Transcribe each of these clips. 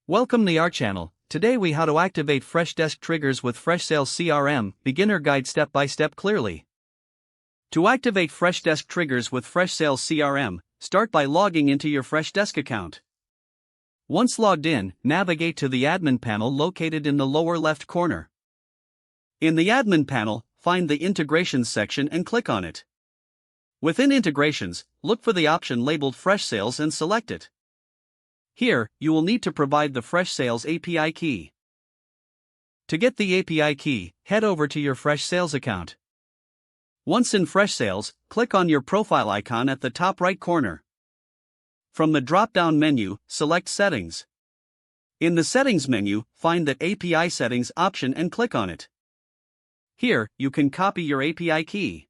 Welcome to our channel. Today we how to activate Freshdesk triggers with Freshsales CRM, beginner guide step by step clearly. To activate Freshdesk triggers with Freshsales CRM, start by logging into your Freshdesk account. Once logged in, navigate to the admin panel located in the lower left corner. In the admin panel, find the integrations section and click on it. Within integrations, look for the option labeled Freshsales and select it. Here, you will need to provide the Freshsales API key. To get the API key, head over to your Freshsales account. Once in Freshsales, click on your profile icon at the top right corner. From the drop-down menu, select Settings. In the Settings menu, find the API Settings option and click on it. Here, you can copy your API key.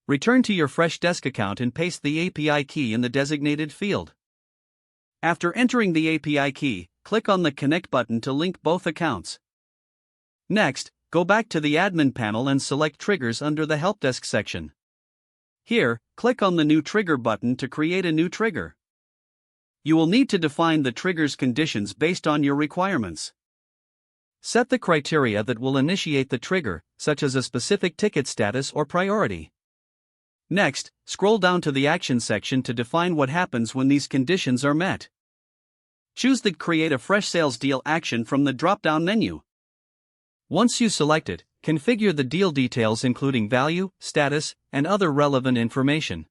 Return to your Freshdesk account and paste the API key in the designated field. After entering the API key, click on the Connect button to link both accounts. Next, go back to the admin panel and select Triggers under the Helpdesk section. Here, click on the New Trigger button to create a new trigger. You will need to define the trigger's conditions based on your requirements. Set the criteria that will initiate the trigger, such as a specific ticket status or priority. Next, scroll down to the Action section to define what happens when these conditions are met. Choose the Create a Freshsales Deal action from the drop-down menu. Once you select it, configure the deal details including value, status, and other relevant information.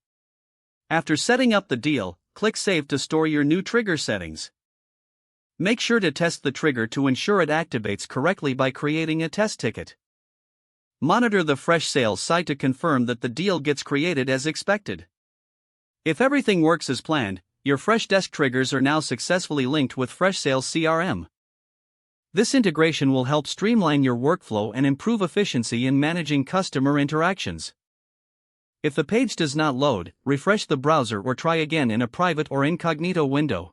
After setting up the deal, click Save to store your new trigger settings. Make sure to test the trigger to ensure it activates correctly by creating a test ticket. Monitor the Freshsales site to confirm that the deal gets created as expected. If everything works as planned, your Freshdesk triggers are now successfully linked with Freshsales CRM. This integration will help streamline your workflow and improve efficiency in managing customer interactions. If the page does not load, refresh the browser or try again in a private or incognito window.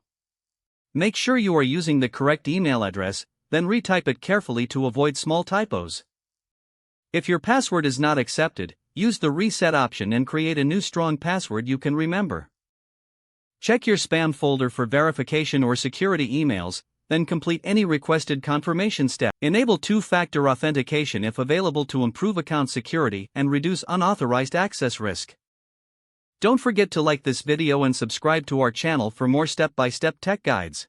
Make sure you are using the correct email address, then retype it carefully to avoid small typos. If your password is not accepted, use the reset option and create a new strong password you can remember. Check your spam folder for verification or security emails, then complete any requested confirmation step. Enable two-factor authentication if available to improve account security and reduce unauthorized access risk. Don't forget to like this video and subscribe to our channel for more step-by-step tech guides.